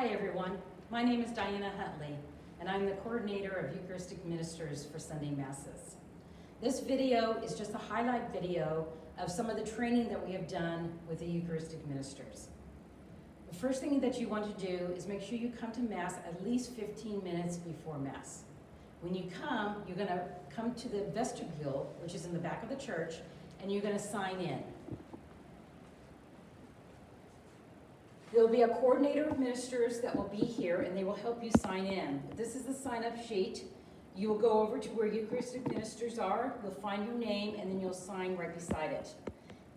Hi everyone, my name is Diana Huntley and I'm the coordinator of Eucharistic Ministers for Sunday Masses. This video is just a highlight video of some of the training that we have done with the Eucharistic Ministers. The first thing that you want to do is make sure you come to Mass at least 15 minutes before Mass. When you come, you're going to come to the vestibule, which is in the back of the church, and you're going to sign in. There will be a coordinator of ministers that will be here and they will help you sign in. This is the sign-up sheet. You will go over to where Eucharistic Ministers are, you'll find your name, and then you'll sign right beside it.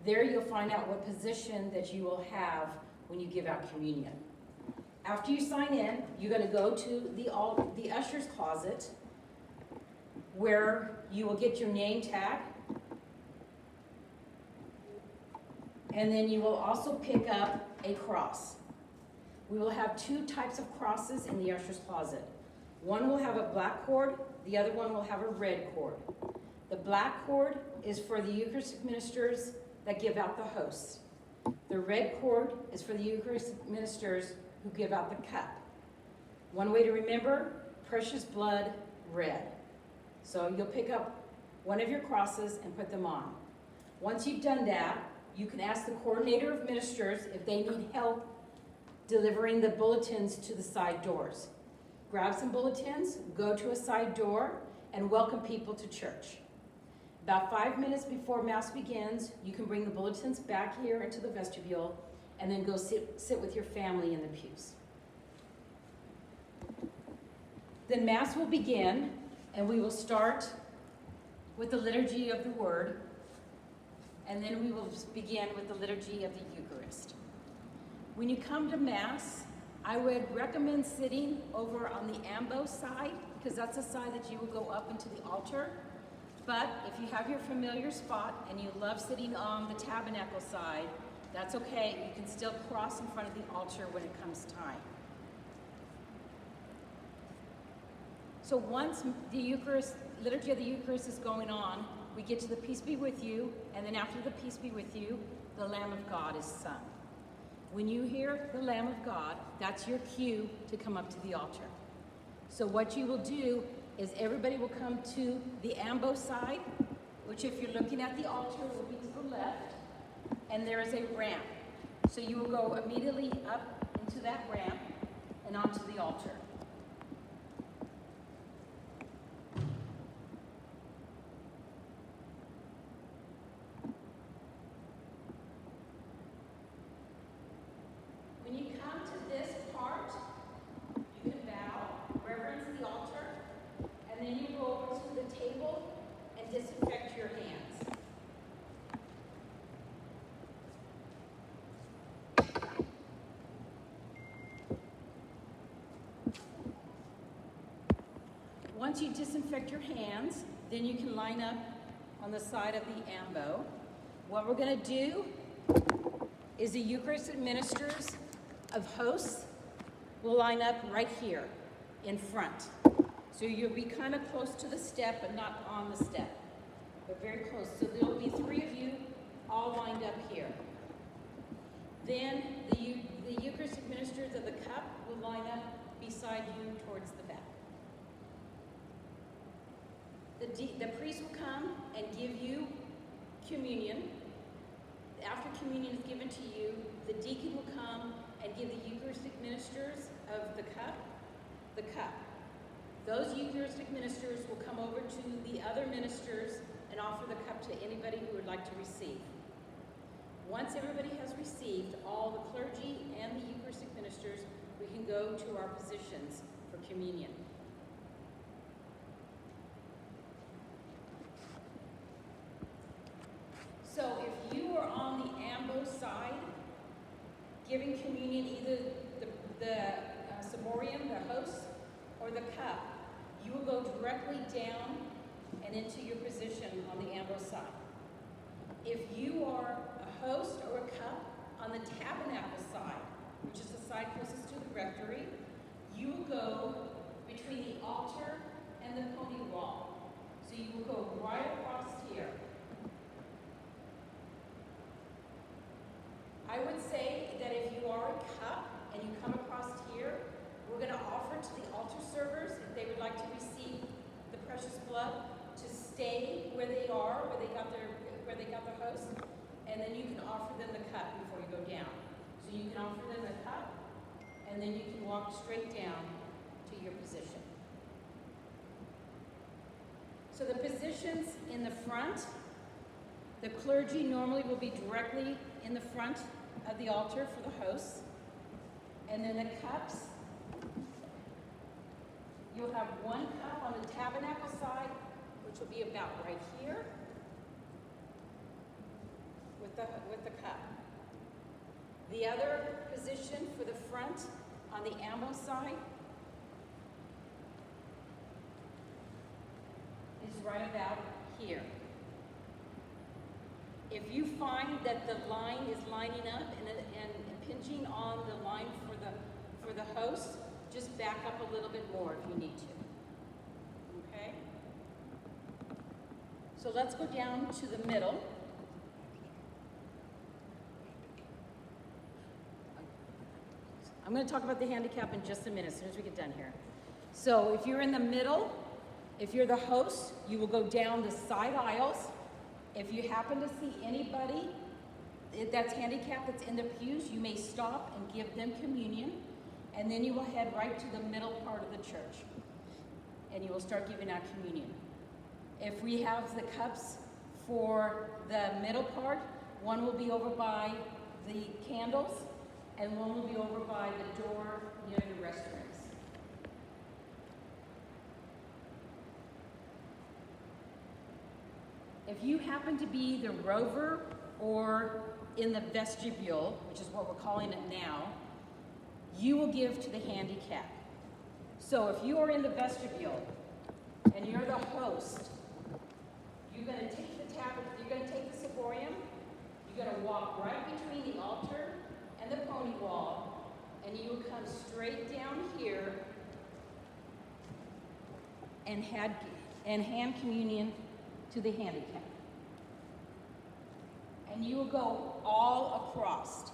There you'll find out what position that you will have when you give out communion. After you sign in, you're going to go to the usher's closet where you will get your name tag. And then you will also pick up a cross. We will have two types of crosses in the usher's closet. One will have a black cord, the other one will have a red cord. The black cord is for the Eucharistic ministers that give out the hosts. The red cord is for the Eucharistic ministers who give out the cup. One way to remember, precious blood, red. So you'll pick up one of your crosses and put them on. Once you've done that, you can ask the coordinator of ministers if they need help delivering the bulletins to the side doors. Grab some bulletins, go to a side door, and welcome people to church. About 5 minutes before Mass begins, you can bring the bulletins back here into the vestibule and then go sit with your family in the pews. Then Mass will begin, and we will start with the liturgy of the Word, and then we will begin with the liturgy of the Eucharist. When you come to Mass, I would recommend sitting over on the ambo side, because that's the side that you will go up into the altar. But if you have your familiar spot and you love sitting on the tabernacle side, that's okay. You can still cross in front of the altar when it comes time. So once the liturgy of the Eucharist is going on, we get to the Peace Be With You, and then after the Peace Be With You, the Lamb of God is sung. When you hear the Lamb of God, that's your cue to come up to the altar. So what you will do is everybody will come to the ambo side, which if you're looking at the altar will be to the left, and there is a ramp. So you will go immediately up into that ramp and onto the altar. Once you disinfect your hands, then you can line up on the side of the ambo. What we're going to do is the Eucharistic ministers of hosts will line up right here in front. So you'll be kind of close to the step, but not on the step, but very close. So there'll be three of you all lined up here. Then the Eucharistic ministers of the cup will line up beside you towards the back. The priest will come and give you communion. After communion is given to you, the deacon will come and give the Eucharistic ministers of the cup. Those Eucharistic ministers will come over to the other ministers and offer the cup to anybody who would like to receive. Once everybody has received, all the clergy and the Eucharistic ministers, we can go to our positions for communion. So if you are on the ambo side, giving communion, either the ciborium, the host, or the cup, you will go directly down and into your position on the ambo side. If you are a host or a cup on the tabernacle side, which is the side closest to the rectory, you will go between the altar and the pony wall. So you will go right across here. I would say that if you are a cup and you come across here, and then you can offer them the cup before you go down. So you can offer them the cup, and then you can walk straight down to your position. So the positions in the front, the clergy normally will be directly in the front of the altar for the hosts. And then the cups, you'll have one cup on the tabernacle side, which will be about right here with the cup. The other position for the front on the ambo side is right about here. If you find that the line is lining up and impinging on the line for the host, just back up a little bit more if you need to. Okay? So let's go down to the middle. I'm going to talk about the handicap in just a minute, as soon as we get done here. So if you're in the middle, if you're the host, you will go down the side aisles. If you happen to see anybody that's handicapped that's in the pews, you may stop and give them communion, and then you will head right to the middle part of the church, and you will start giving out communion. If we have the cups for the middle part, one will be over by the candles, and one will be over by the door near the restrooms. If you happen to be the rover or in the vestibule, which is what we're calling it now, you will give to the handicap. So if you are in the vestibule and you're the host, you're going to take the ciborium, you're going to walk right between the altar and the pony wall, and you will come straight down here and hand communion to the handicap. And you will go all across.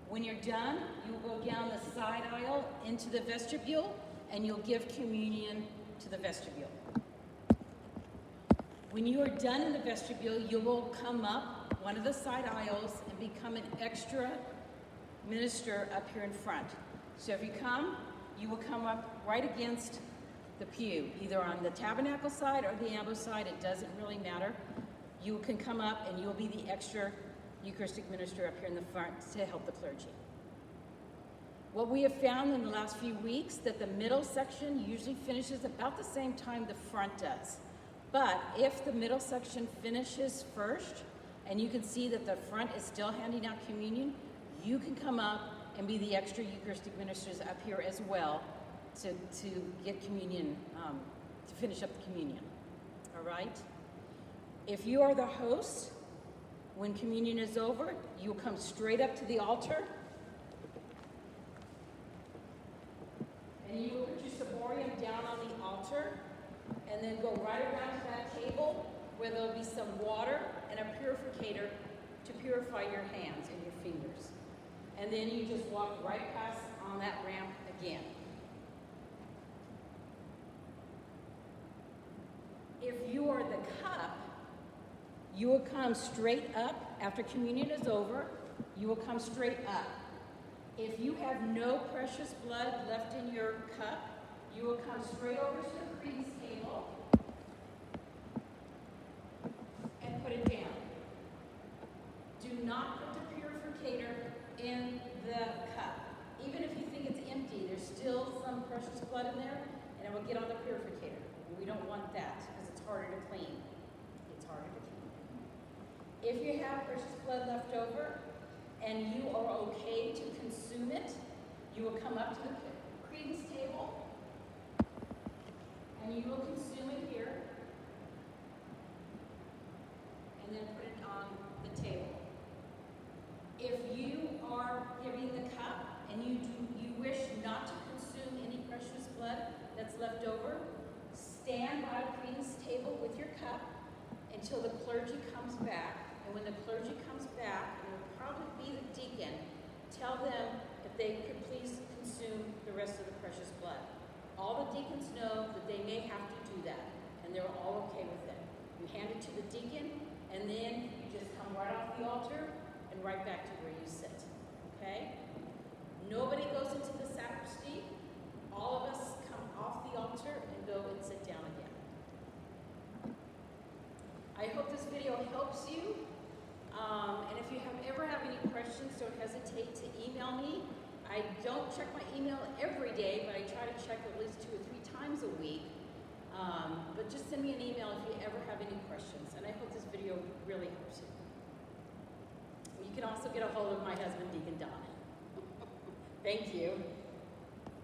When you're done, you will go down the side aisle into the vestibule, and you'll give communion to the vestibule. When you are done in the vestibule, you will come up one of the side aisles and become an extra minister up here in front. So if you come, you will come up right against the pew, either on the tabernacle side or the ambo side. It doesn't really matter. You can come up and you'll be the extra Eucharistic minister up here in the front to help the clergy. What we have found in the last few weeks, that the middle section usually finishes about the same time the front does. But if the middle section finishes first, and you can see that the front is still handing out communion, you can come up and be the extra Eucharistic ministers up here as well to get communion, to finish up the communion. All right? If you are the host, when communion is over, you will come straight up to the altar, and you will put your ciborium down on the altar, and then go right around to that table where there'll be some water and a purificator to purify your hands and your fingers. And then you just walk right past on that ramp again. If you are the cup, you will come straight up. After communion is over, you will come straight up. If you have no precious blood left in your cup, you will come straight over to the priest's table and put it down. Do not put the purificator in the cup. Even if you think it's empty, there's still some precious blood in there, and it will get on the purificator. We don't want that because it's harder to clean. It's harder to clean. If you have precious blood left over and you are okay to consume it, you will come up to the credence table and you will consume it here and then put it on the table. If you are giving the cup and you wish not to consume any precious blood that's left over, stand by the credence table with your cup until the clergy comes back. And when the clergy comes back, and it will probably be the deacon, tell them if they could please consume the rest of the precious blood. All the deacons know that they may have to do that, and they're all okay with it. You hand it to the deacon, and then you just come right off the altar and right back to where you sit, okay? Nobody goes into the sacristy. All of us come off the altar and go and sit down again. I hope this video helps you. And if you ever have any questions, don't hesitate to email me. I don't check my email every day, but I try to check at least 2 or 3 times a week. But just send me an email if you ever have any questions, and I hope this video really helps you. You can also get a hold of my husband, Deacon Don. Thank you.